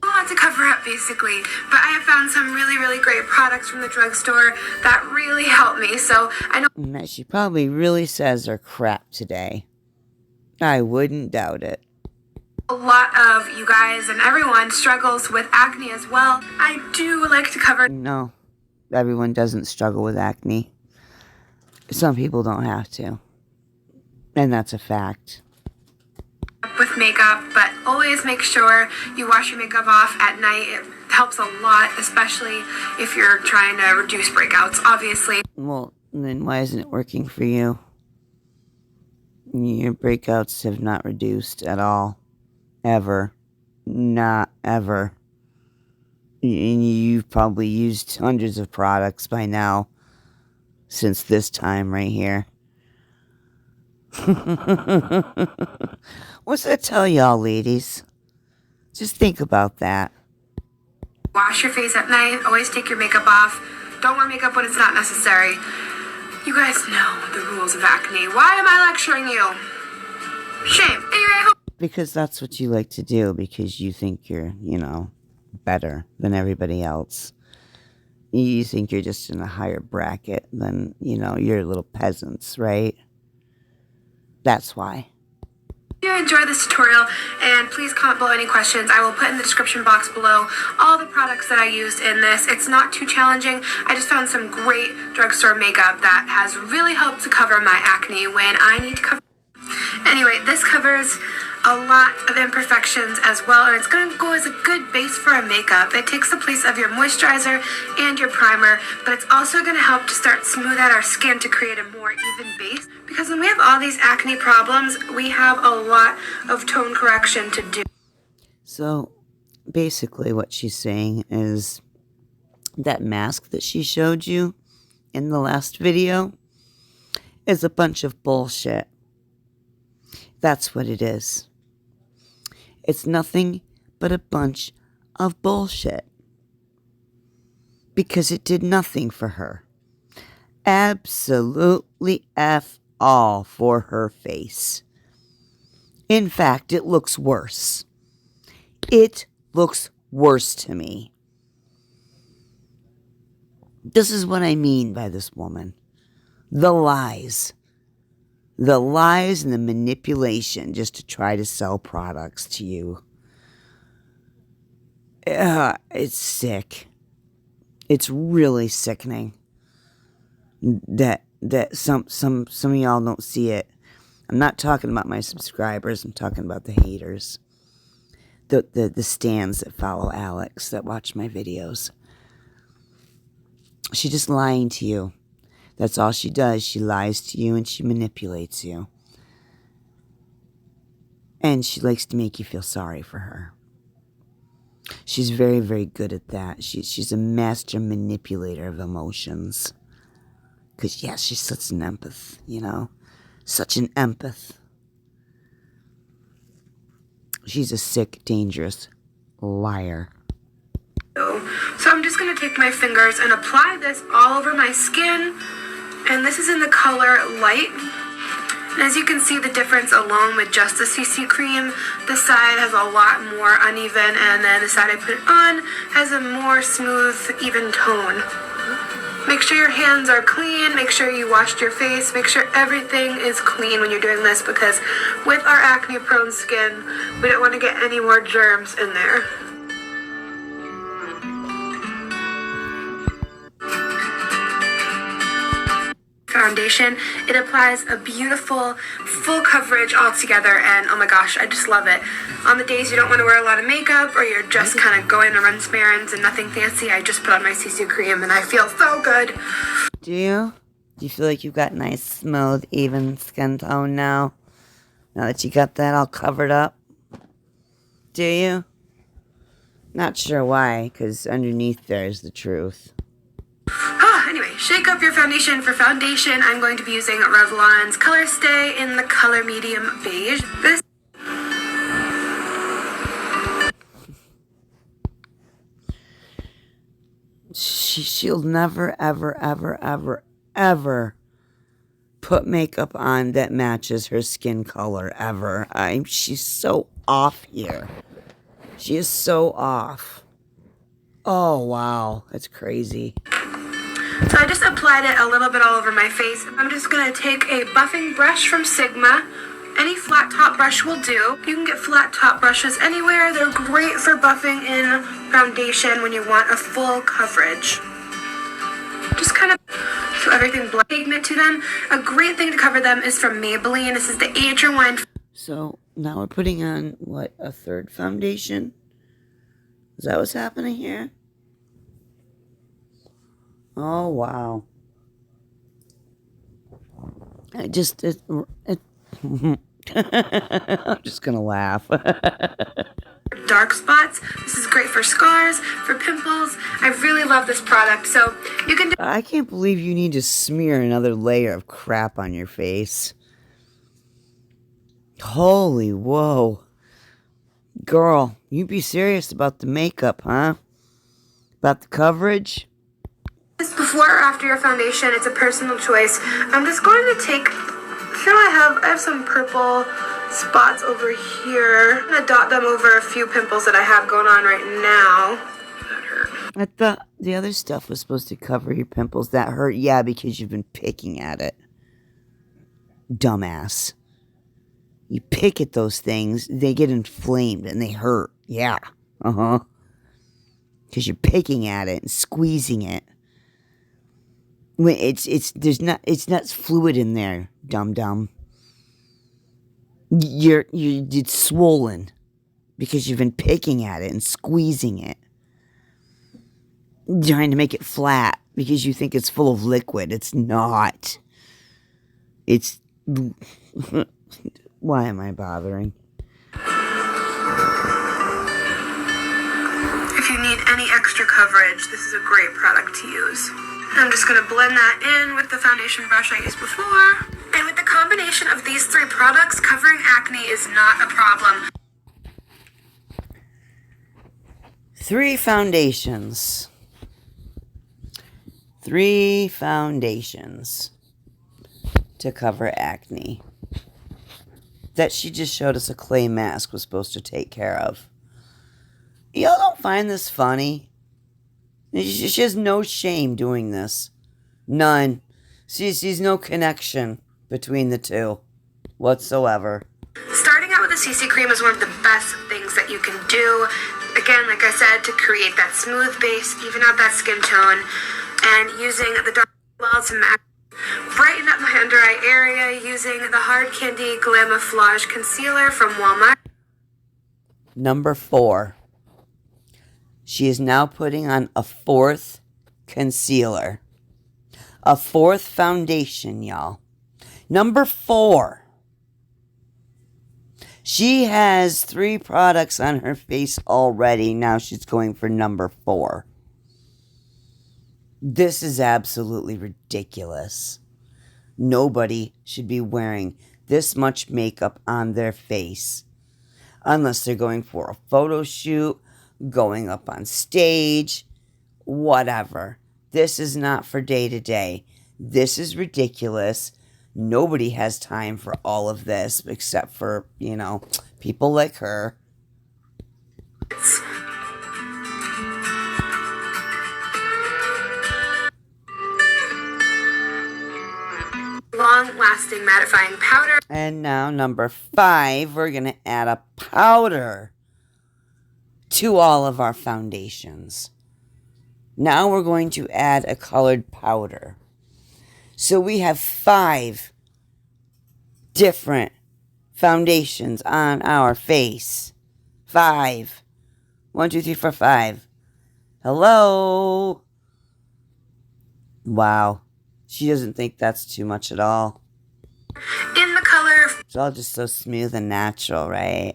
a lot to cover up, basically. But I have found some really, really great products from the drugstore that really help me. So I know And that she probably really says are crap today. I wouldn't doubt it. a lot of you guys and everyone struggles with acne as well. I do like to cover No, everyone doesn't struggle with acne. Some people don't have to. And that's a fact. with makeup, but always make sure you wash your makeup off at night. It helps a lot, especially if you're trying to reduce breakouts, obviously. Well, then why isn't it working for you? Your breakouts have not reduced at all. Ever. Not ever. And you've probably used hundreds of products by now. Since this time right here. What's that tell y'all, ladies? Just think about that. Wash your face at night. Always take your makeup off. Don't wear makeup when it's not necessary. You guys know the rules of acne. Why am I lecturing you? Shame. Anyway, I hope Because that's what you like to do. Because you think you're, better than everybody else. You think you're just in a higher bracket than, you're little peasants, right? That's why. you enjoy this tutorial, and please comment below any questions. I will put in the description box below all the products that I used in this. It's not too challenging. I just found some great drugstore makeup that has really helped to cover my acne when I need to cover. Anyway, this covers a lot of imperfections as well, and it's going to go as a good base for a makeup. It takes the place of your moisturizer and your primer, but it's also going to help to start smooth out our skin to create a more even base, because when we have all these acne problems, we have a lot of tone correction to do. So, basically what she's saying is that mask that she showed you in the last video is a bunch of bullshit. That's what it is. It's nothing but a bunch of bullshit. Because it did nothing for her. Absolutely F all for her face. In fact, it looks worse. It looks worse to me. This is what I mean by this woman. The lies. The lies and the manipulation just to try to sell products to you. It's sick. It's really sickening that some of y'all don't see it. I'm not talking about my subscribers. I'm talking about the haters. The stans that follow Alex, that watch my videos. She's just lying to you. That's all she does. She lies to you and she manipulates you. And she likes to make you feel sorry for her. She's very, very good at that. She's a master manipulator of emotions. Because, yeah, she's such an empath, Such an empath. She's a sick, dangerous liar. So I'm just going to take my fingers and apply this all over my skin. And this is in the color Light. And as you can see the difference alone with just the CC cream, this side has a lot more uneven, and then the side I put it on has a more smooth, even tone. Make sure your hands are clean, make sure you washed your face, make sure everything is clean when you're doing this, because with our acne prone skin, we don't want to get any more germs in there. Foundation. It applies a beautiful full coverage all together, and oh my gosh, I just love it. On the days you don't want to wear a lot of makeup, or you're just kind of going to run some errands and nothing fancy, I just put on my CC cream and I feel so good. Do you? Do you feel like you've got nice, smooth, even skin tone now? Now that you got that all covered up? Do you? Not sure why, because underneath there is the truth. Anyway, shake up your foundation. For foundation, I'm going to be using Revlon's Color Stay in the color medium beige. This She'll never, ever, ever, ever, ever put makeup on that matches her skin color, ever. She's so off here. She is so off. Oh, wow. That's crazy. So I just applied it a little bit all over my face. I'm just going to take a buffing brush from Sigma. Any flat top brush will do. You can get flat top brushes anywhere. They're great for buffing in foundation when you want a full coverage. Just kind of so everything blends pigment to them. A great thing to cover them is from Maybelline. This is the Age Rewind. So now we're putting on, what, a third foundation? Is that what's happening here? Oh, wow. I'm just gonna laugh. Dark spots. This is great for scars, for pimples. I really love this product. So you can do I can't believe you need to smear another layer of crap on your face. Holy whoa. Girl, you be serious about the makeup, huh? About the coverage? this before or after your foundation. It's a personal choice. I'm just going to take, I have some purple spots over here. I'm going to dot them over a few pimples that I have going on right now. That hurt. I thought the other stuff was supposed to cover your pimples. That hurt, yeah, because you've been picking at it. Dumbass. You pick at those things, they get inflamed and they hurt. Yeah. Uh-huh. Because you're picking at it and squeezing it. When it's not fluid in there, dum-dum. It's swollen because you've been picking at it and squeezing it. Trying to make it flat because you think it's full of liquid. It's not. It's... Why am I bothering? If you need any extra coverage, this is a great product to use. I'm just going to blend that in with the foundation brush I used before. And with the combination of these three products, covering acne is not a problem. 3 foundations. 3 foundations to cover acne. That she just showed us a clay mask was supposed to take care of. Y'all don't find this funny? She has no shame doing this. None. She sees no connection between the two whatsoever. Starting out with a CC cream is one of the best things that you can do. Again, like I said, to create that smooth base, even out that skin tone, and using the dark well to brighten up my under eye area using the Hard Candy Glamouflage Concealer from Walmart. Number 4. She is now putting on a 4th concealer. A 4th foundation, y'all. Number 4. She has 3 products on her face already. Now she's going for number 4. This is absolutely ridiculous. Nobody should be wearing this much makeup on their face unless they're going for a photo shoot, going up on stage, whatever. This is not for day to day. This is ridiculous. Nobody has time for all of this except for, people like her. Long-lasting mattifying powder. And now number 5, we're going to add a powder to all of our foundations. Now we're going to add a colored powder. So we have 5 different foundations on our face. 5. 1, 2, 3, 4, 5. Hello? Wow. She doesn't think that's too much at all. In the color It's all just so smooth and natural, right?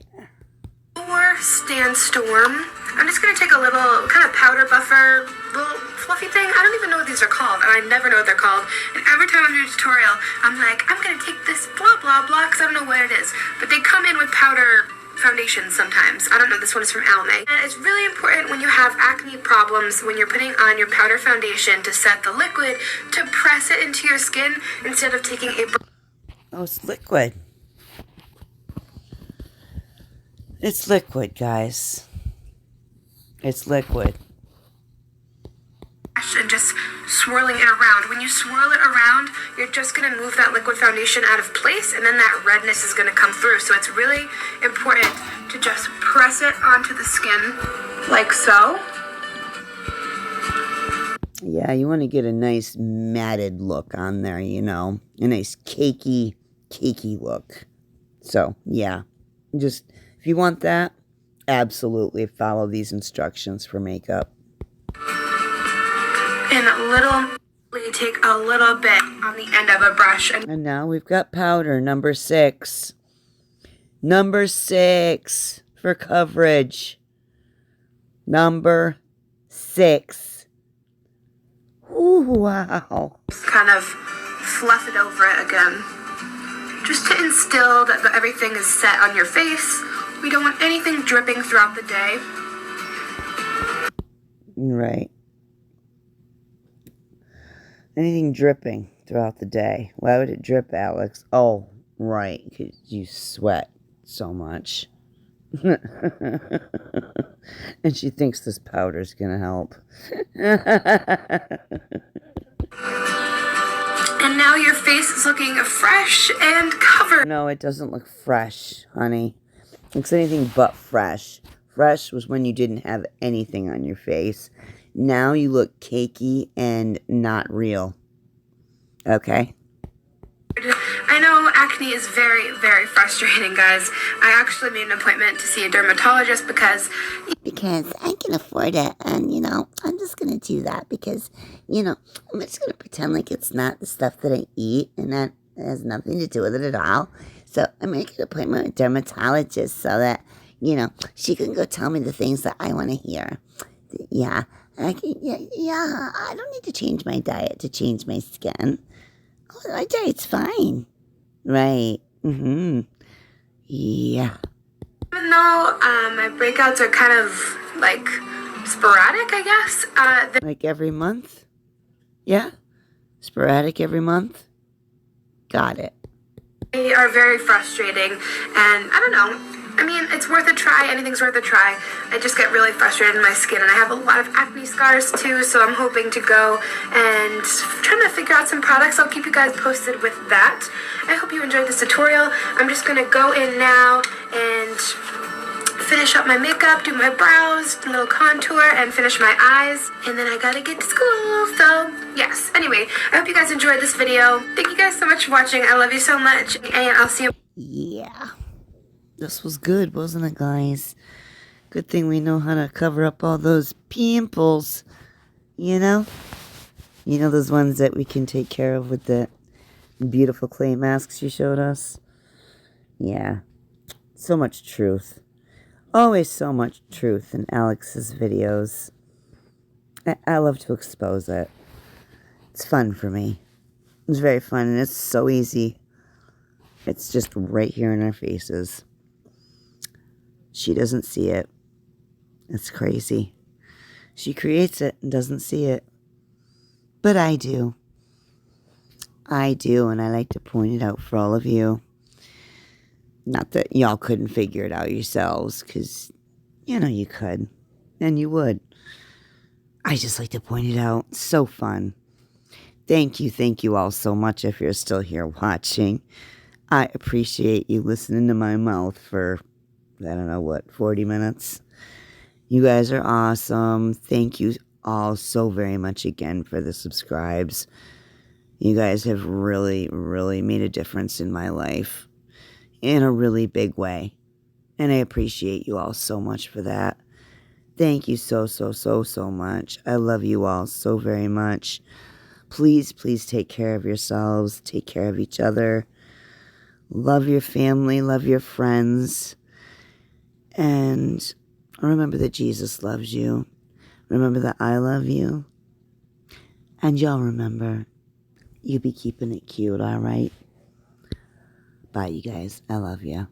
for Sandstorm. I'm just going to take a little kind of powder buffer, little fluffy thing. I don't even know what these are called, and I never know what they're called. And every time I do a tutorial, I'm like, I'm going to take this blah, blah, blah, because I don't know what it is. But they come in with powder foundations sometimes. I don't know, this one is from Alme. And it's really important when you have acne problems, when you're putting on your powder foundation to set the liquid, to press it into your skin instead of taking a... Oh, it's liquid. It's liquid, guys. It's liquid. And just swirling it around. When you swirl it around, you're just going to move that liquid foundation out of place, and then that redness is going to come through. So it's really important to just press it onto the skin like so. Yeah, you want to get a nice matted look on there, you know. A nice cakey look. So, yeah. Just, if you want that, absolutely follow these instructions for makeup. And take a little bit on the end of a brush. And now we've got powder, number 6. Number 6 for coverage. Number 6. Ooh, wow. Kind of fluff it over it again. Just to instill that everything is set on your face. We don't want anything dripping throughout the day. Right. Anything dripping throughout the day. Why would it drip, Alex? Oh, right. Because you sweat so much. And she thinks this powder's going to help. And now your face is looking fresh and covered. No, it doesn't look fresh, honey. It looks anything but fresh. Fresh was when you didn't have anything on your face. Now you look cakey and not real. Okay? I know acne is very, very frustrating, guys. I actually made an appointment to see a dermatologist because I can afford it, and, you know, I'm just going to do that because, you know, I'm just going to pretend like it's not the stuff that I eat, and that has nothing to do with it at all. So I make an appointment with a dermatologist so that, you know, she can go tell me the things that I want to hear. Yeah. I don't need to change my diet to change my skin. Oh, my diet's fine. Right. Mm-hmm. Yeah. even though my breakouts are kind of like sporadic, I guess, like every month? Yeah? Sporadic every month? Got it. they are very frustrating, and I don't know. I mean, it's worth a try. Anything's worth a try. I just get really frustrated in my skin, and I have a lot of acne scars too, so I'm hoping to go and trying to figure out some products. I'll keep you guys posted with that. I hope you enjoyed this tutorial. I'm just going to go in now and finish up my makeup, do my brows, a little contour, and finish my eyes. And then I gotta get to school, so yes. Anyway, I hope you guys enjoyed this video. Thank you guys so much for watching. I love you so much, and I'll see you. Yeah. This was good, wasn't it, guys? Good thing we know how to cover up all those pimples. You know? You know those ones that we can take care of with the beautiful clay masks you showed us? Yeah. So much truth. Always so much truth in Alex's videos. I love to expose it. It's fun for me. It's very fun, and it's so easy. It's just right here in our faces. She doesn't see it. It's crazy. She creates it and doesn't see it. But I do. I do, and I like to point it out for all of you. Not that y'all couldn't figure it out yourselves, because, you know, you could. And you would. I just like to point it out. It's so fun. Thank you all so much if you're still here watching. I appreciate you listening to my mouth for, I don't know what, 40 minutes. You guys are awesome. Thank you all so very much again for the subscribes. You guys have really, really made a difference in my life. In a really big way. And I appreciate you all so much for that. Thank you so much. I love you all so very much. please, please take care of yourselves. Take care of each other. Love your family. Love your friends. And remember that Jesus loves you. Remember that I love you. And y'all remember, you be keeping it cute, all right? Bye, you guys. I love you.